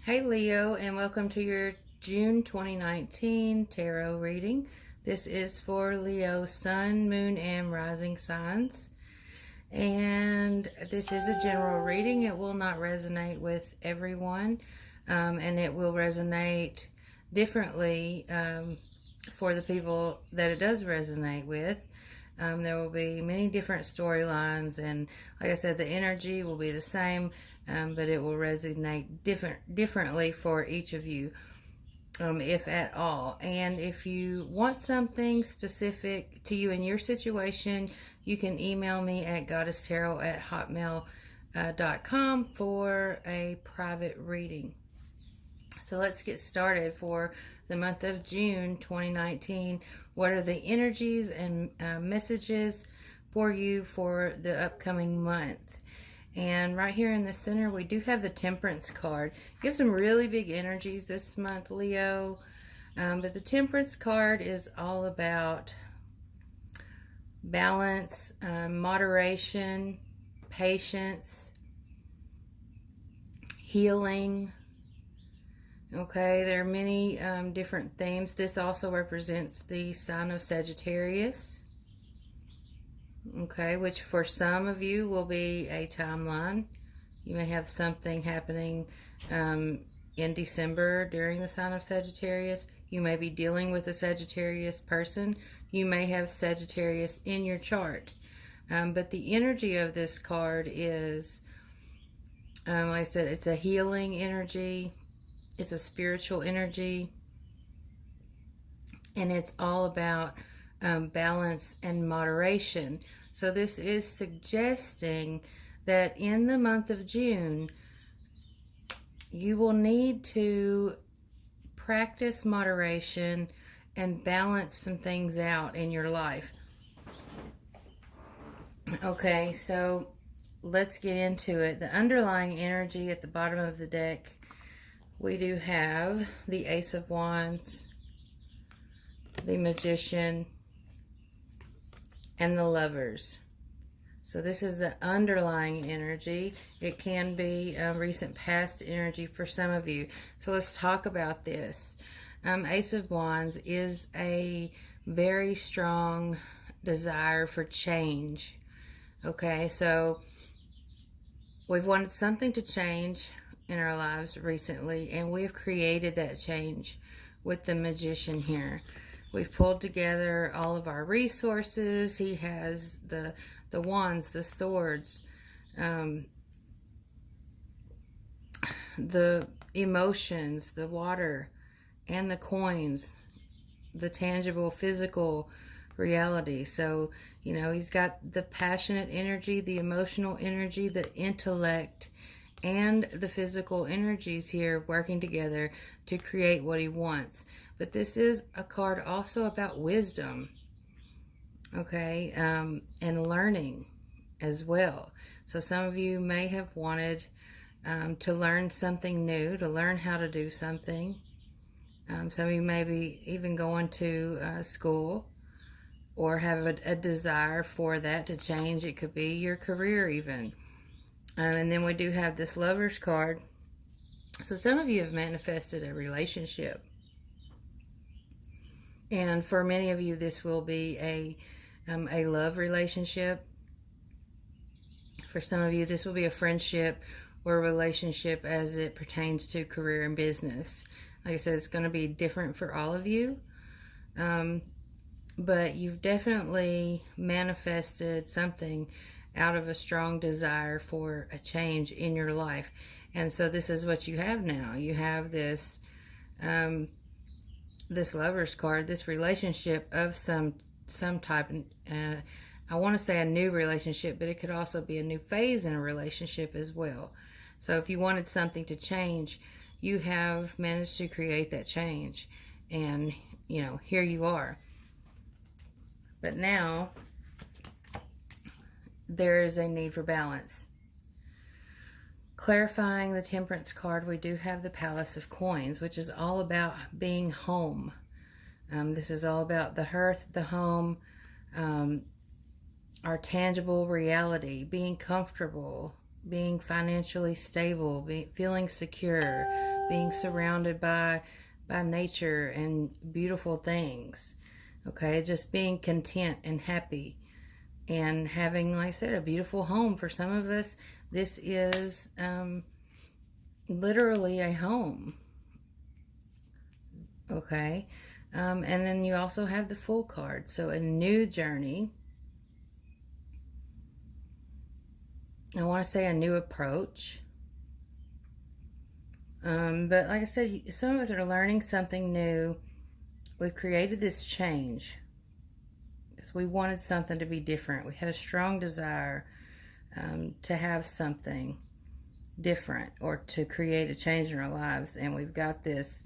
Hey Leo, and welcome to your June 2019 tarot reading. This is for Leo, Sun, Moon, and Rising signs. And this is a general reading. It will not resonate with everyone, and it will resonate differently for the people that it does resonate with. There will be many different storylines, and like I said, the energy will be the same, but it will resonate differently for each of you, if at all. And if you want something specific to you in your situation, you can email me at goddesstarot@hotmail.com for a private reading. So let's get started for the month of June 2019. What are the energies and messages for you for the upcoming month? And right here in the center, we do have the Temperance card. You have some really big energies this month, Leo. But the Temperance card is all about balance, moderation, patience, healing. Okay, there are many different themes. This also represents the sign of Sagittarius. Okay, which for some of you will be a timeline. You may have something happening in December during the sign of Sagittarius. You may be dealing with a Sagittarius person. You may have Sagittarius in your chart. But the energy of this card is, like I said, it's a healing energy. It's a spiritual energy, and it's all about balance and moderation. So this is suggesting that in the month of June, you will need to practice moderation and balance some things out in your life. Okay, so let's get into it. The underlying energy at the bottom of the deck, we do have the Ace of Wands, the Magician, and the Lovers. So this is the underlying energy. It can be recent past energy for some of you. So let's talk about this. Ace of Wands is a very strong desire for change. Okay, so we've wanted something to change in our lives recently, and we've created that change with the Magician here. We've pulled together all of our resources. He has the wands, the swords, the emotions, the water, and the coins, the tangible physical reality. So, you know, he's got the passionate energy, the emotional energy, the intellect, and the physical energies here working together to create what he wants. But this is a card also about wisdom, okay, and learning as well. So some of you may have wanted to learn something new, to learn how to do something. Some of you may be even going to school or have a desire for that to change. It could be your career even. And then we do have this Lovers card. So some of you have manifested a relationship. And for many of you, this will be a love relationship. For some of you, this will be a friendship or a relationship as it pertains to career and business. Like I said, it's going to be different for all of you. But you've definitely manifested something out of a strong desire for a change in your life. And so this is what you have now. You have this this Lovers card, this relationship of some type. I want to say a new relationship, but it could also be a new phase in a relationship as well. So if you wanted something to change, you have managed to create that change. And, you know, here you are. But now there is a need for balance. Clarifying the Temperance card, we do have the Palace of Coins, which is all about being home. This is all about the hearth, the home, our tangible reality, being comfortable, being financially stable, feeling secure, being surrounded by nature and beautiful things. Okay, just being content and happy and having, like I said, a beautiful home. For some of us, this is literally a home. Okay, and then you also have the Fool card. So a new journey. I want to say a new approach. But like I said, some of us are learning something new. We've created this change because we wanted something to be different. We had a strong desire to have something different or to create a change in our lives. And we've got this,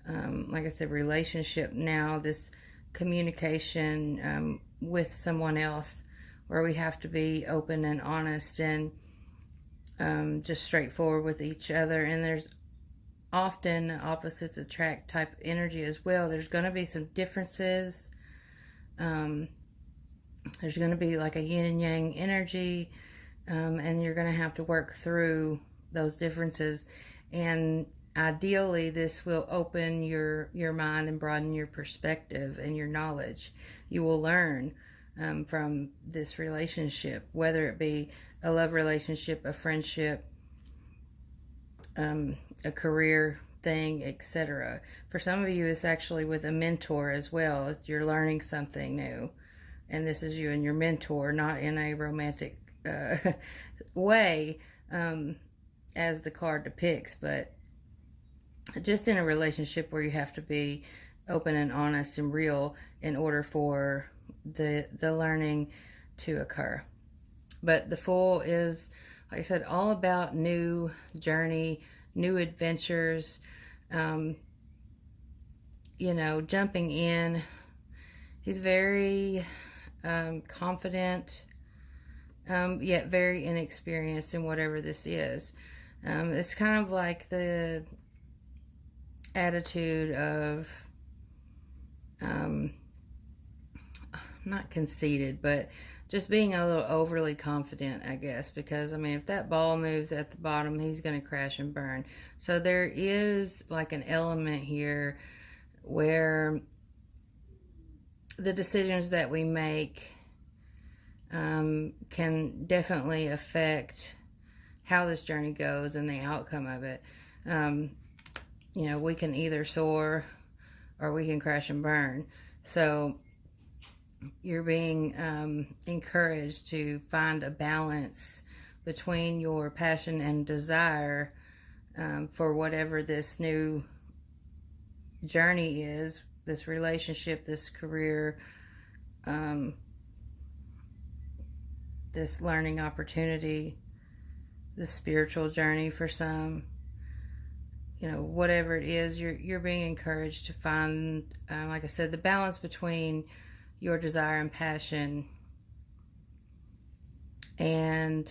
like I said, relationship now, this communication with someone else where we have to be open and honest and just straightforward with each other. And there's often opposites attract type energy as well. There's going to be some differences. There's going to be like a yin and yang energy, and you're going to have to work through those differences. And ideally, this will open your mind and broaden your perspective and your knowledge. You will learn from this relationship, whether it be a love relationship, a friendship, a career thing, etc. For some of you, it's actually with a mentor as well. You're learning something new, and this is you and your mentor, not in a romantic way, as the card depicts, but just in a relationship where you have to be open and honest and real in order for the learning to occur. But the Fool is, like I said, all about new journey, new adventures, jumping in. He's very confident, yet very inexperienced in whatever this is. It's kind of like the attitude of, not conceited, but just being a little overly confident, I guess, because, I mean, if that ball moves at the bottom, he's going to crash and burn. So there is like an element here where the decisions that we make can definitely affect how this journey goes and the outcome of it. We can either soar or we can crash and burn. So you're being encouraged to find a balance between your passion and desire for whatever this new journey is, this relationship, this career, this learning opportunity, this spiritual journey for some. Whatever it is, you're being encouraged to find, like I said, the balance between your desire and passion and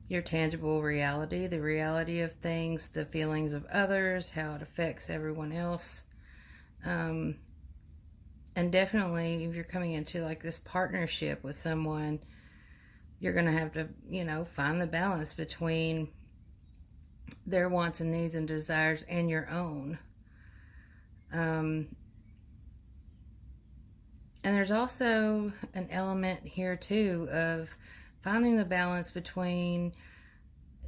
your tangible reality, the reality of things, the feelings of others, how it affects everyone else. And definitely, if you're coming into like this partnership with someone, you're going to have to, find the balance between their wants and needs and desires and your own. And there's also an element here too of finding the balance between,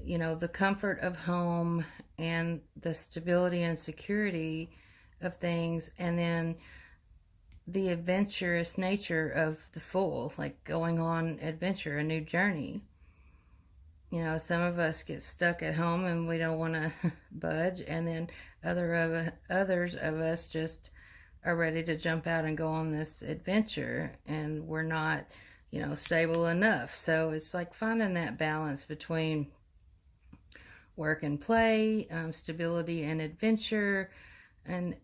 the comfort of home and the stability and security of things, and then the adventurous nature of the Fool, like going on adventure, a new journey. Some of us get stuck at home and we don't want to budge, and then others of us just are ready to jump out and go on this adventure, and we're not, stable enough. So it's like finding that balance between work and play, stability and adventure, and,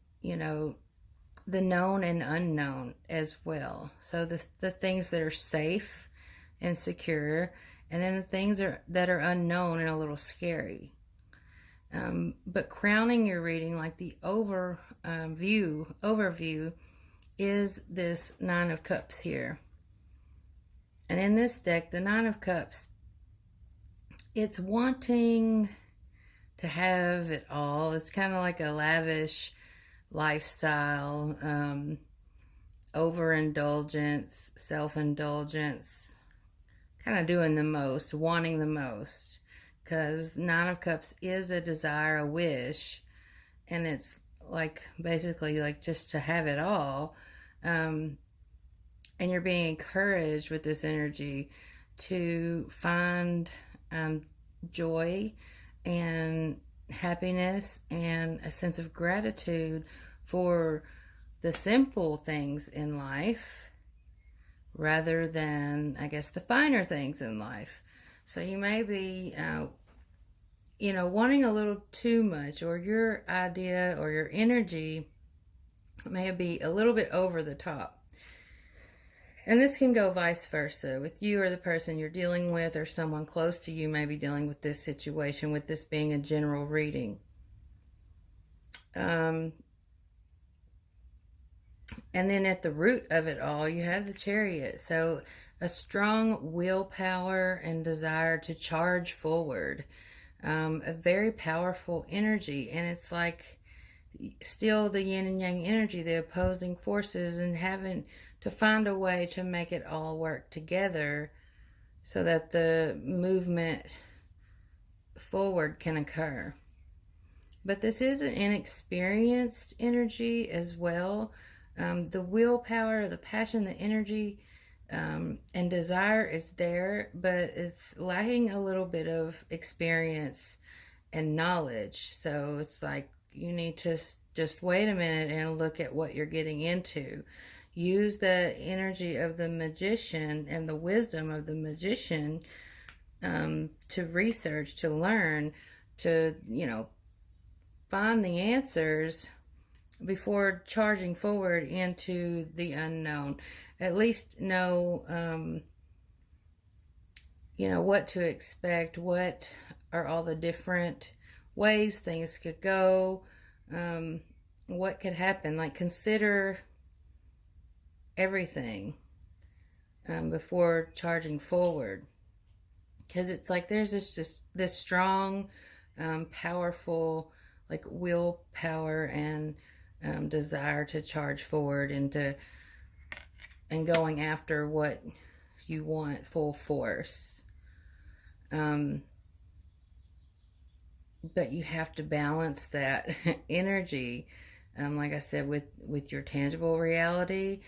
the known and unknown as well. So the things that are safe and secure, and then the things that are unknown and a little scary. But crowning your reading, like the overview, is this Nine of Cups here. And in this deck, the Nine of Cups it's wanting to have it all. It's kind of like a lavish lifestyle, overindulgence, self-indulgence, kind of doing the most, wanting the most. Because Nine of Cups is a desire, a wish, and it's like basically like just to have it all. Um, and you're being encouraged with this energy to find um, joy and happiness and a sense of gratitude for the simple things in life rather than, I guess, the finer things in life. So you may be, wanting a little too much, or your idea or your energy may be a little bit over the top. And this can go vice versa with you or the person you're dealing with, or someone close to you may be dealing with this situation, with this being a general reading. And then at the root of it all, you have the Chariot. So a strong willpower and desire to charge forward. A very powerful energy. And it's like still the yin and yang energy, the opposing forces, and having to find a way to make it all work together so that the movement forward can occur. But this is an inexperienced energy as well. The willpower, the passion, the energy, and desire is there, but it's lacking a little bit of experience and knowledge. So it's like you need to just wait a minute and look at what you're getting into. Use the energy of the magician and the wisdom of the magician to research, to learn, to, find the answers before charging forward into the unknown. At least know, what to expect, what are all the different ways things could go, what could happen. Like, consider everything before charging forward. Because it's like there's this strong, powerful, like willpower and desire to charge forward and going after what you want full force. But you have to balance that energy, like I said, with your tangible reality,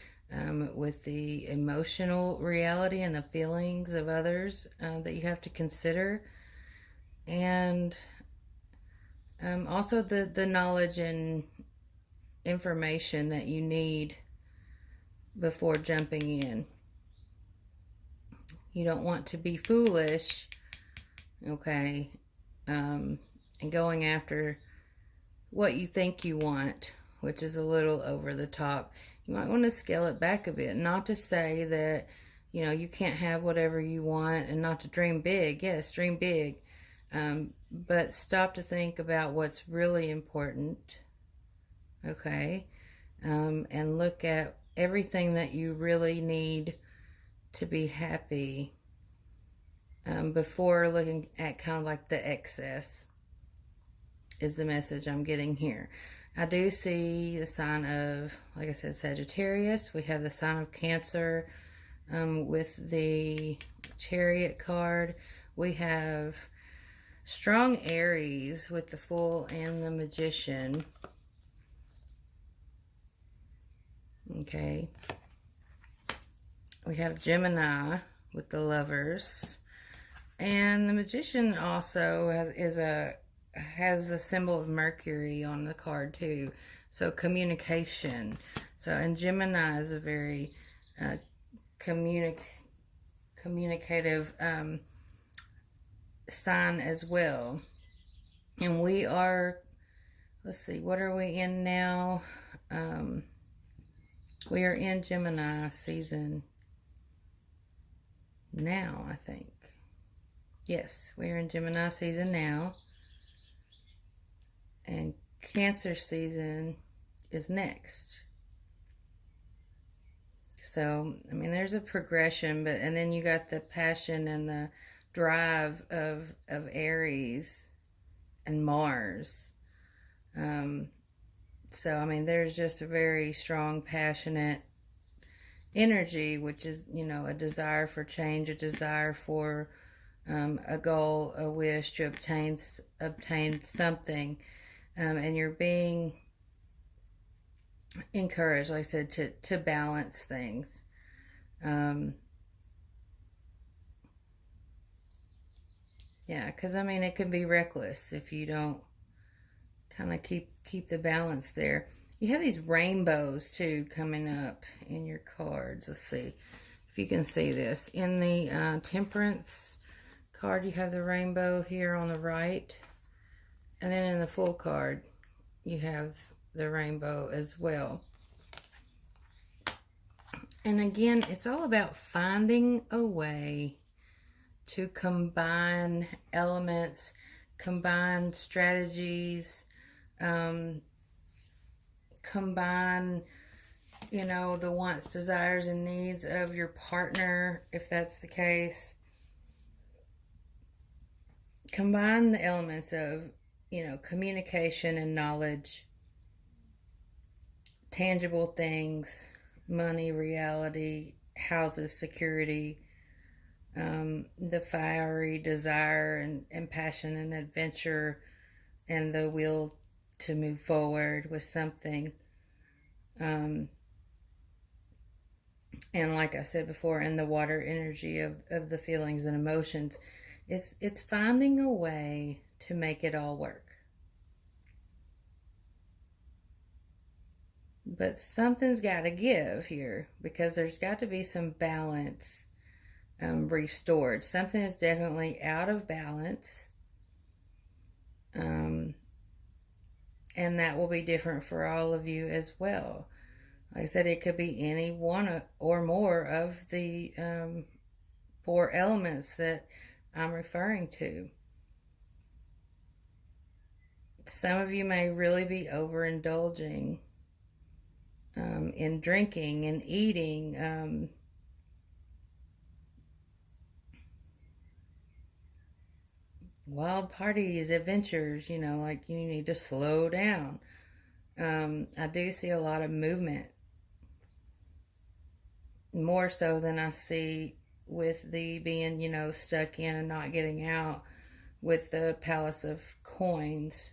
with the emotional reality and the feelings of others that you have to consider, and also the knowledge and information that you need before jumping in. You don't want to be foolish, okay, and going after what you think you want, which is a little over the top. You might want to scale it back a bit. Not to say that, you can't have whatever you want, and not to dream big. Yes, dream big. But stop to think about what's really important, okay? And look at everything that you really need to be happy before looking at kind of like the excess, is the message I'm getting here. I do see the sign of, like I said, Sagittarius. We have the sign of Cancer with the Chariot card. We have strong Aries with the Fool and the Magician. Okay. We have Gemini with the Lovers. And the Magician also has the symbol of Mercury on the card too. So communication. So, and Gemini is a very communicative sign as well. And we are, let's see, what are we in now? We are in Gemini season now, I think. Yes, we are in Gemini season now. And Cancer season is next. So, I mean, there's a progression, and then you got the passion and the drive of Aries and Mars. So, I mean, there's just a very strong, passionate energy, which is, a desire for change, a desire for a goal, a wish to obtain something. And you're being encouraged, like I said, to balance things. Yeah, because I mean, it can be reckless if you don't kind of keep the balance there. You have these rainbows too coming up in your cards. Let's see if you can see this. In the Temperance card, you have the rainbow here on the right. And then in the Fool card, you have the rainbow as well. And again, it's all about finding a way to combine elements, combine strategies, combine, the wants, desires, and needs of your partner, if that's the case. Combine the elements of, communication and knowledge, tangible things, money, reality, houses, security, the fiery desire and passion and adventure, and the will to move forward with something. And like I said before, in the water energy of the feelings and emotions, it's finding a way to make it all work. But something's got to give here, because there's got to be some balance restored. Something is definitely out of balance. And that will be different for all of you as well. Like I said, it could be any one or more of the 4 elements that I'm referring to. Some of you may really be overindulging in drinking and eating, wild parties, adventures, like you need to slow down. I do see a lot of movement, more so than I see with the being, stuck in and not getting out with the Palace of Coins.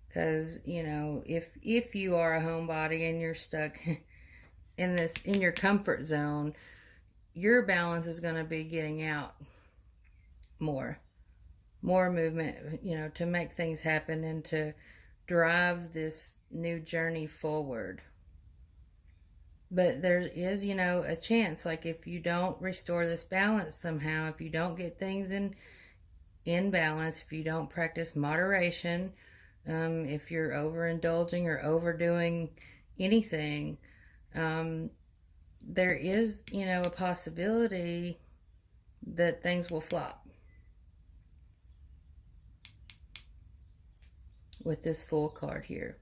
Because, if you are a homebody and you're stuck in your comfort zone, your balance is going to be getting out more movement, to make things happen and to drive this new journey forward. But there is, a chance, like if you don't restore this balance somehow, if you don't get things in balance, if you don't practice moderation, if you're overindulging or overdoing anything, there is, a possibility that things will flop with this Fool card here.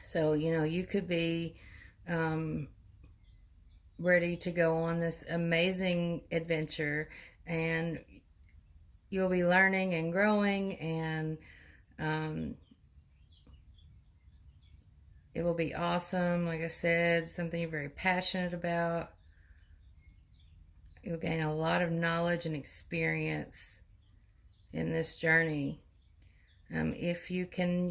So, you could be ready to go on this amazing adventure, and you'll be learning and growing, and it will be awesome. Like I said, something you're very passionate about. You'll gain a lot of knowledge and experience in this journey. If you can,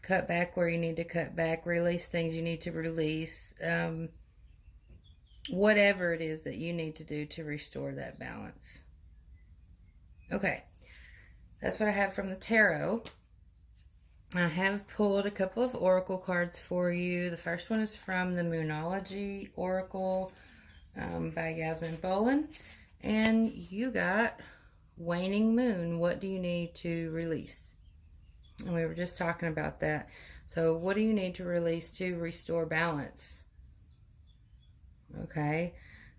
cut back where you need to cut back, release things you need to release, whatever it is that you need to do to restore that balance. Okay, that's what I have from the tarot. I have pulled a couple of oracle cards for you. The first one is from the Moonology Oracle by Yasmin Bolin. And you got Waning Moon. What do you need to release? And we were just talking about that. So what do you need to release to restore balance? Okay.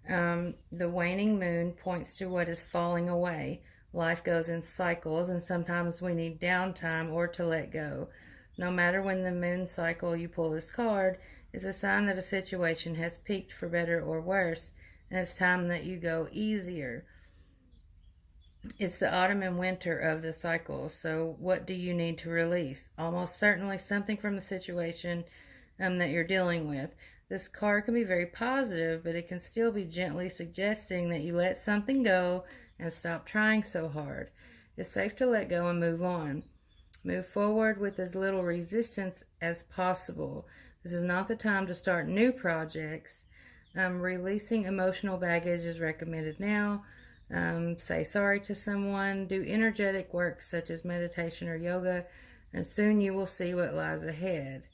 The waning moon points to what is falling away. Life goes in cycles, and sometimes we need downtime or to let go. No matter when the moon cycle you pull this card is a sign that a situation has peaked for better or worse, and it's time that you go easier. It's the autumn and winter of the cycle. So, what do you need to release? Almost certainly something from the situation that you're dealing with. This card can be very positive, but it can still be gently suggesting that you let something go and stop trying so hard. It's safe to let go and move on. Move forward with as little resistance as possible. This is not the time to start new projects. Releasing emotional baggage is recommended now. Say sorry to someone. Do energetic work such as meditation or yoga, and soon you will see what lies ahead.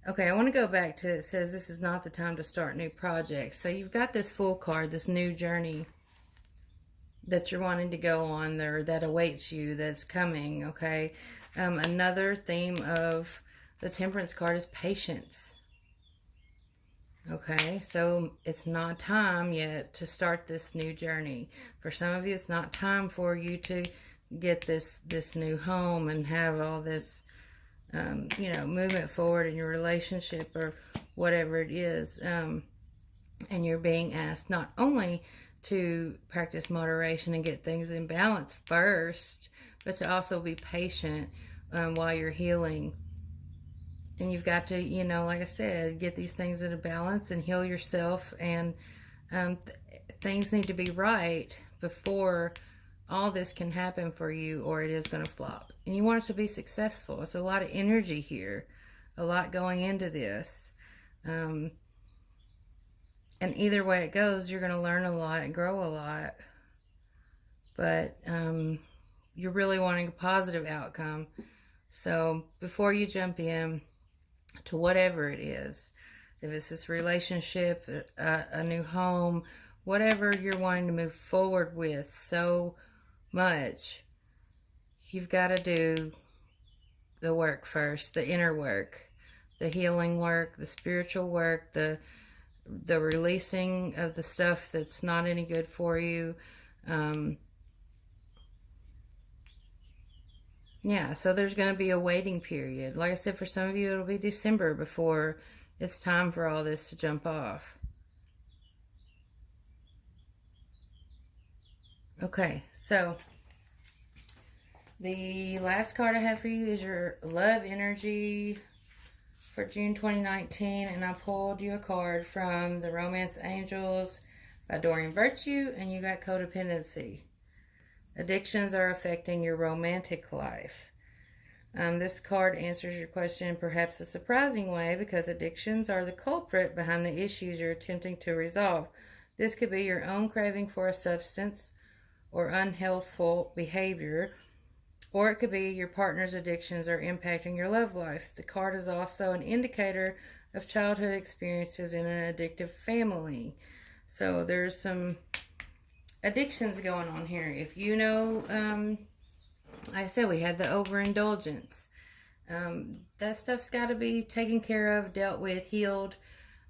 Okay, I want to go back to it says this is not the time to start new projects. So you've got this Fool card, this new journey that you're wanting to go on there that awaits you, that's coming, okay? Another theme of the Temperance card is patience. Okay, so it's not time yet to start this new journey. For some of you, it's not time for you to get this new home and have all this, movement forward in your relationship or whatever it is. And you're being asked not only to practice moderation and get things in balance first, but to also be patient while you're healing. And you've got to, like I said, get these things in a balance and heal yourself. And things need to be right before all this can happen for you, or it is going to flop. And you want it to be successful. It's a lot of energy here, a lot going into this. And either way it goes, you're going to learn a lot and grow a lot. But you're really wanting a positive outcome. So before you jump in to whatever it is, if it's this relationship, a new home, whatever you're wanting to move forward with so much, you've got to do the work first, the inner work, the healing work, the spiritual work, the releasing of the stuff that's not any good for you. Yeah, so there's going to be a waiting period. Like I said, for some of you, it'll be December before it's time for all this to jump off. Okay, so the last card I have for you is your love energy for June 2019, and I pulled you a card from the Romance Angels by Doreen Virtue, and you got codependency. Addictions are affecting your romantic life. This card answers your question in perhaps a surprising way, because addictions are the culprit behind the issues you're attempting to resolve. This could be your own craving for a substance or unhealthful behavior, or it could be your partner's addictions are impacting your love life. The card is also an indicator of childhood experiences in an addictive family. So there's some addictions going on here. If you know, like I said, we had the overindulgence. That stuff's got to be taken care of, dealt with, healed,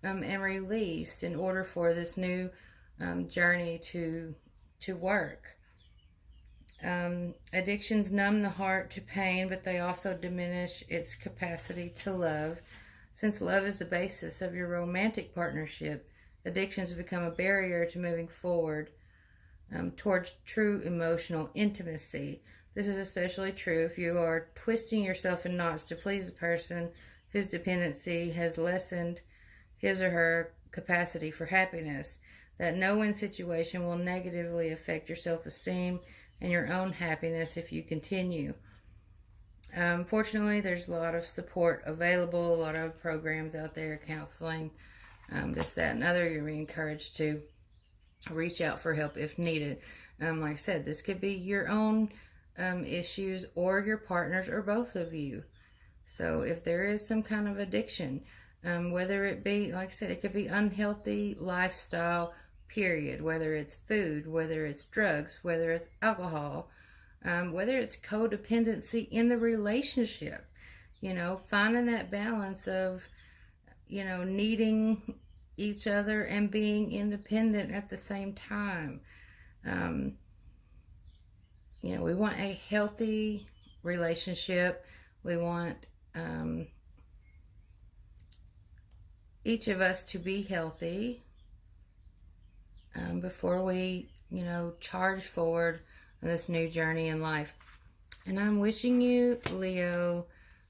and released in order for this new journey to work. Addictions numb the heart to pain, but they also diminish its capacity to love. Since love is the basis of your romantic partnership, addictions become a barrier to moving forward towards true emotional intimacy. This is especially true if you are twisting yourself in knots to please a person whose dependency has lessened his or her capacity for happiness. That no-win situation will negatively affect your self-esteem and your own happiness if you continue. Fortunately, there's a lot of support available, a lot of programs out there, counseling, this, that, and other. You're encouraged to reach out for help if needed. Like I said, this could be your own issues or your partner's or both of you. So if there is some kind of addiction, whether it be, like I said, it could be unhealthy lifestyle, period, whether it's food, whether it's drugs, whether it's alcohol, whether it's codependency in the relationship, finding that balance of, needing each other and being independent at the same time. We want a healthy relationship. We want each of us to be healthy. before we, charge forward on this new journey in life. And I'm wishing you, Leo,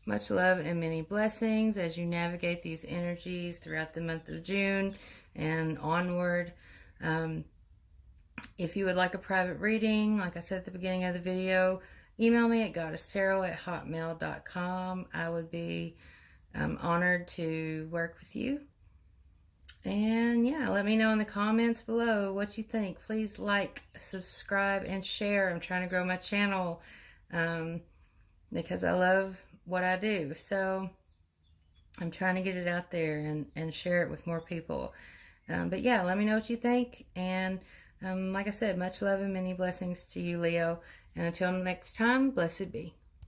much love and many blessings as you navigate these energies throughout the month of June and onward. Um, if you would like a private reading, like I said at the beginning of the video, email me at goddesstarot@hotmail.com. I would be honored to work with you. And yeah, let me know in the comments below what you think. Please like, subscribe, and share. I'm trying to grow my channel because I love what I do. So I'm trying to get it out there and share it with more people. But yeah, let me know what you think. And like I said, much love and many blessings to you, Leo. And until next time, blessed be.